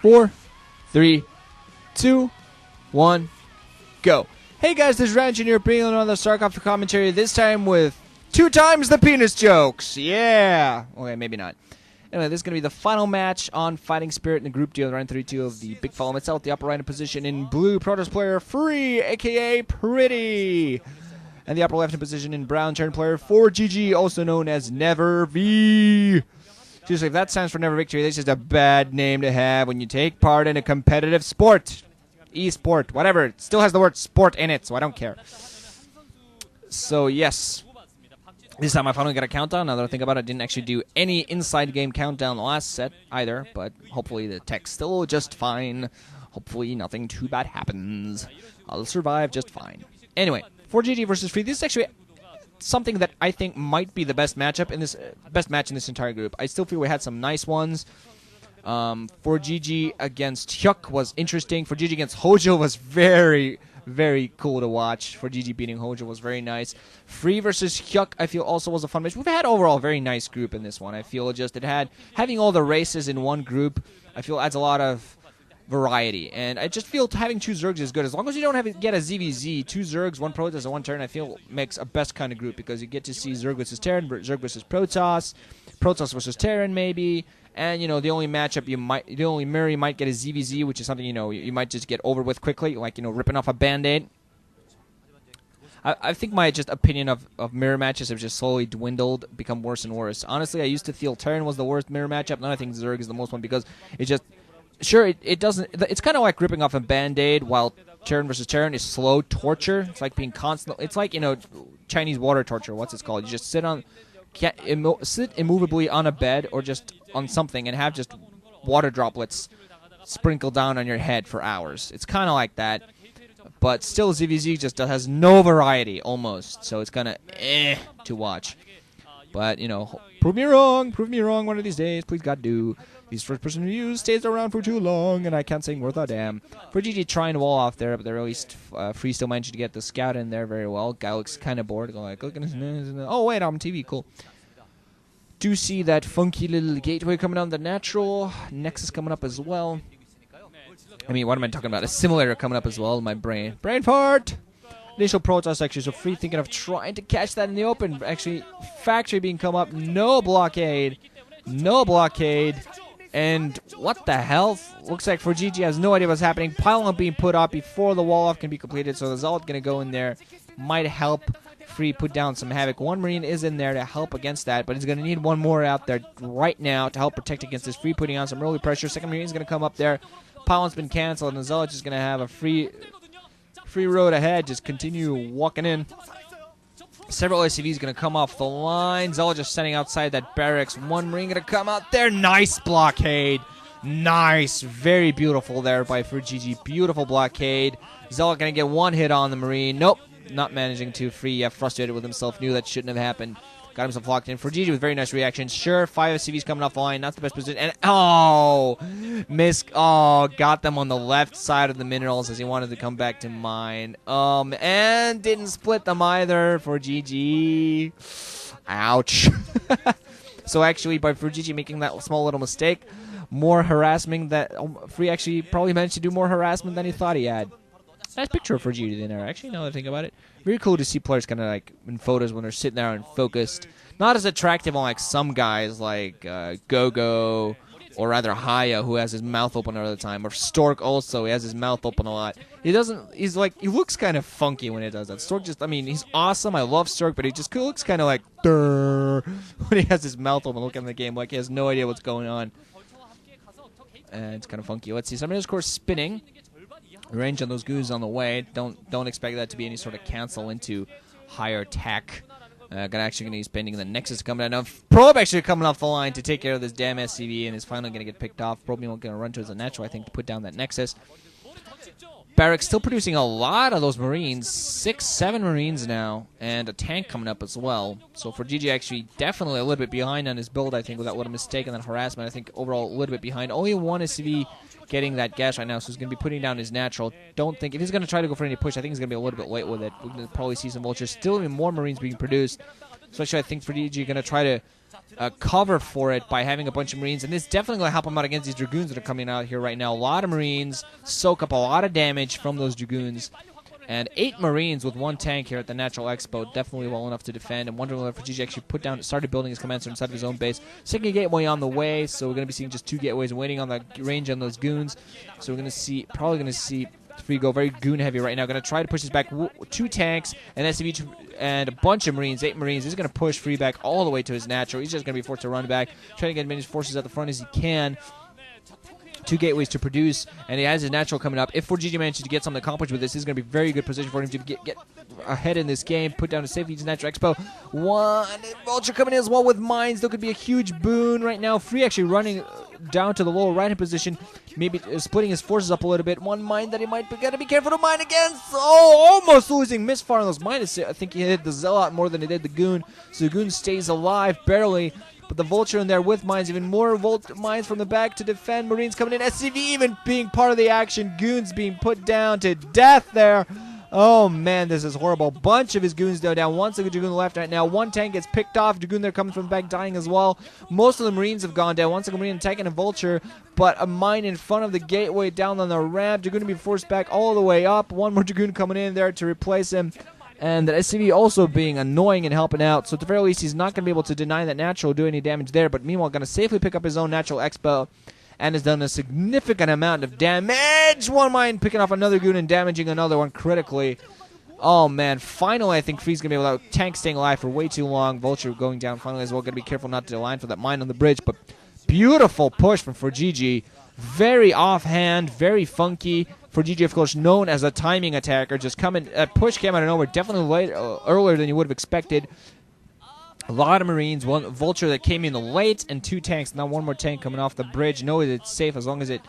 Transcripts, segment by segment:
Four, 3, 2, 1, go. Hey guys, this is Ro32 here, bringing another StarCraft commentary, this time with 2 times the penis jokes. Yeah! Okay, maybe not. Anyway, this is going to be the final match on Fighting Spirit in the group deal, Ro32 of the Bigfile MSL at the upper right position in blue, protoss player Free, aka Pretty. And the upper left in position in brown, Terran player ForGG, also known as Never V. Seriously, if that stands for Never Victory, that's just a bad name to have when you take part in a competitive sport. E-sport, whatever. It still has the word sport in it, so I don't care. So, yes. This time I finally got a countdown. Now that I think about it, I didn't actually do any inside game countdown the last set either, but hopefully the tech's still just fine. Hopefully nothing too bad happens. I'll survive just fine. Anyway, ForGG versus Free. This is actually something that I think might be the best matchup in this match in this entire group. I still feel we had some nice ones. ForGG against Hyuk was interesting. ForGG against Hojo was very, very cool to watch. ForGG beating Hojo was very nice. Free versus Hyuk, I feel also was a fun match. We've had overall a very nice group in this one. I feel just it had having all the races in one group. I feel adds a lot of variety, and I just feel having 2 Zergs is good. As long as you don't get a ZVZ, 2 Zergs, 1 Protoss, and 1 Terran, I feel makes a best kind of group because you get to see Zerg versus Terran, Zerg versus Protoss, Protoss versus Terran maybe, and you know the only matchup the only mirror you might get is ZVZ, which is something you might just get over with quickly, like ripping off a band-aid. I think my opinion of mirror matches have just slowly dwindled, become worse and worse. Honestly, I used to feel Terran was the worst mirror matchup. Now I think Zerg is the most one because it just sure, it doesn't. It's kind of like ripping off a band-aid, while Terran versus Terran is slow torture. It's like being constant. It's like Chinese water torture. What's it called? You just sit immovably on a bed or just on something and have just water droplets sprinkle down on your head for hours. It's kind of like that, but still ZVZ just has no variety almost. So it's kind of to watch. But prove me wrong one of these days. Please God do. These first-person reviews stays around for too long, and I can't sing worth a damn. ForGG trying to wall off there, but they're at least Free still managed to get the scout in there very well. Guy looks kind of bored, going like, look at his nose. Oh wait, I'm on TV, cool. Do see that funky little gateway coming down the natural. Nexus coming up as well. I mean, what am I talking about? A simulator coming up as well. My brain fart. Initial Protoss actually, so Free thinking of trying to catch that in the open. Actually, factory being come up, no blockade. And what the hell? Looks like ForGG has no idea what's happening. Pylon being put up before the wall off can be completed, so the Zealot going to go in there. Might help Free put down some havoc. 1 Marine is in there to help against that, but he's going to need 1 more out there right now to help protect against this. Free putting on some early pressure. 2nd Marine is going to come up there. Pylon's been canceled, and the Zealot is going to have a free road ahead. Just continue walking in. Several SCVs going to come off the line. Zealot just sending outside that barracks. 1 Marine going to come out there. Nice blockade. Nice. Very beautiful there by ForGG. Beautiful blockade. Zealot going to get 1 hit on the Marine. Nope. Not managing to. Free. Frustrated with himself. Knew that shouldn't have happened. Got himself locked in. ForGG with very nice reaction. Sure, 5 SCVs coming off the line. Not the best position. And, got them on the left side of the minerals as he wanted to come back to mine. And didn't split them either. ForGG. Ouch. So actually, by ForGG making that small little mistake, more harassment that Free actually probably managed to do more harassment than he thought he had. Nice picture of ForGG in there, actually, now that I think about it. Very cool to see players kind of like in photos when they're sitting there and focused. Not as attractive on like some guys like Gogo or rather Haya, who has his mouth open all the time, or Stork also, he has his mouth open a lot. He looks kind of funky when he does that. Stork he's awesome, I love Stork, but he just looks kind of like when he has his mouth open looking at the game like he has no idea what's going on. And it's kind of funky. Let's see, somebody, of course, spinning. Range on those goos on the way. Don't expect that to be any sort of cancel into higher tech. Gonna be spending the Nexus coming out. Now, Probe actually coming off the line to take care of this damn SCV and is finally going to get picked off. Probe going to run towards the natural, I think, to put down that Nexus. Barracks still producing a lot of those Marines. 6, 7 Marines now, and a tank coming up as well. So ForGG actually definitely a little bit behind on his build, I think, with that little mistake and that harassment. I think overall a little bit behind. Only 1 SCV getting that gas right now, so he's going to be putting down his natural. Don't think, if he's going to try to go for any push, I think he's going to be a little bit late with it. We're going to probably see some vultures. Still even more marines being produced. Especially, I think ForGG are going to try to cover for it by having a bunch of marines, and this definitely going to help him out against these dragoons that are coming out here right now. A lot of marines soak up a lot of damage from those dragoons, and 8 marines with 1 tank here at the Natural Expo, definitely well enough to defend. I'm wondering whether ForGG actually started building his command center inside of his own base. Second gateway on the way, so we're going to be seeing just 2 gateways and waiting on the range on those goons. So we're going to see, probably going to see Free go very goon heavy right now. Going to try to push this back. 2 tanks, an SCV, and a bunch of marines, 8 marines. He's going to push Free back all the way to his natural. He's just going to be forced to run back, trying to get as many forces at the front as he can. 2 gateways to produce, and he has his natural coming up. If ForGG manages to get something accomplished with this is going to be a very good position for him to get ahead in this game, put down a safety to Natural Expo. 1 vulture coming in as well with mines. There could be a huge boon right now. Free actually running down to the lower right hand position, maybe splitting his forces up a little bit. 1 mine that he might got to be careful to mine against. Oh, almost losing misfire on those mines. I think he hit the Zealot more than he did the goon, so the goon stays alive barely. But the vulture in there with mines, even more mines from the back to defend. Marines coming in, SCV even being part of the action. Goons being put down to death there. Oh man, this is horrible. Bunch of his goons go down. 1 single dragoon left right now. 1 tank gets picked off. Dragoon there coming from the back dying as well. Most of the marines have gone down. 1 single marine, tank, and a vulture. But a mine in front of the gateway down on the ramp. Dragoon to be forced back all the way up. 1 more dragoon coming in there to replace him. And the SCV also being annoying and helping out. So at the very least, he's not going to be able to deny that natural, do any damage there. But meanwhile, going to safely pick up his own Natural Expo. And has done a significant amount of damage. 1 mine picking off another goon and damaging another one critically. Oh man, finally I think Free's going to be able to tank staying alive for way too long. Vulture going down finally as well. Got to be careful not to align for that mine on the bridge. But beautiful push from ForGG. Very offhand, very funky. ForGG, of course, known as a timing attacker. Just coming, push came out of nowhere. Definitely earlier than you would have expected. A lot of marines, 1 vulture that came in late, and 2 tanks. Now 1 more tank coming off the bridge. Know that it's safe as long as it,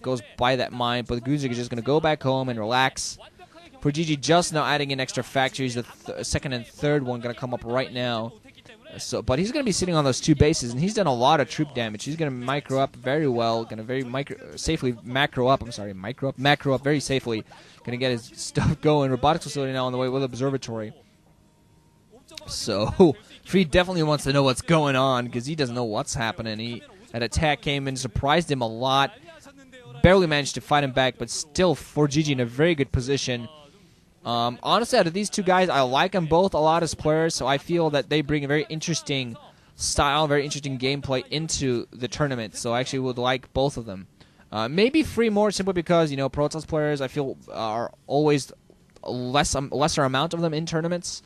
goes by that mine. But the goons are just going to go back home and relax. ForGG just now adding in extra factories. The second and third one going to come up right now. But he's going to be sitting on those 2 bases, and he's done a lot of troop damage. He's going to micro up very well. Going to safely macro up. I'm sorry, macro up very safely. Going to get his stuff going. Robotics facility now on the way with observatory. So, Free definitely wants to know what's going on because he doesn't know what's happening. That attack came in, surprised him a lot. Barely managed to fight him back, but still ForGG in a very good position. Honestly, out of these 2 guys, I like them both a lot as players, so I feel that they bring a very interesting style, very interesting gameplay into the tournament, so I actually would like both of them. Maybe Free more simply because, protoss players, I feel, are always lesser amount of them in tournaments.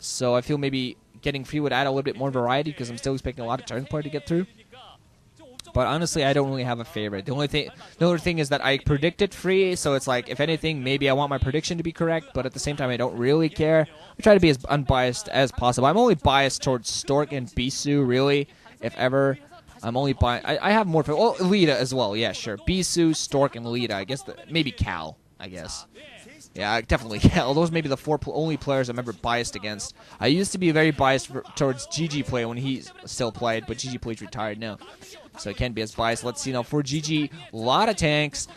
So I feel maybe getting Free would add a little bit more variety because I'm still expecting a lot of turn play to get through. But honestly, I don't really have a favorite. The only thing is that I predicted Free, so it's like, if anything, maybe I want my prediction to be correct, but at the same time, I don't really care. I try to be as unbiased as possible. I'm only biased towards Stork and Bisu, really, if ever. I'm only biased. I have more... Oh, Lita as well, yeah, sure. Bisu, Stork, and Lita. I guess, maybe Cal, I guess. Yeah, definitely Cal. Those may be the 4 only players I'm ever biased against. I used to be very biased towards GG play when he still played, but GG play's retired now. So I can't be as biased. Let's see now. ForGG, a lot of tanks.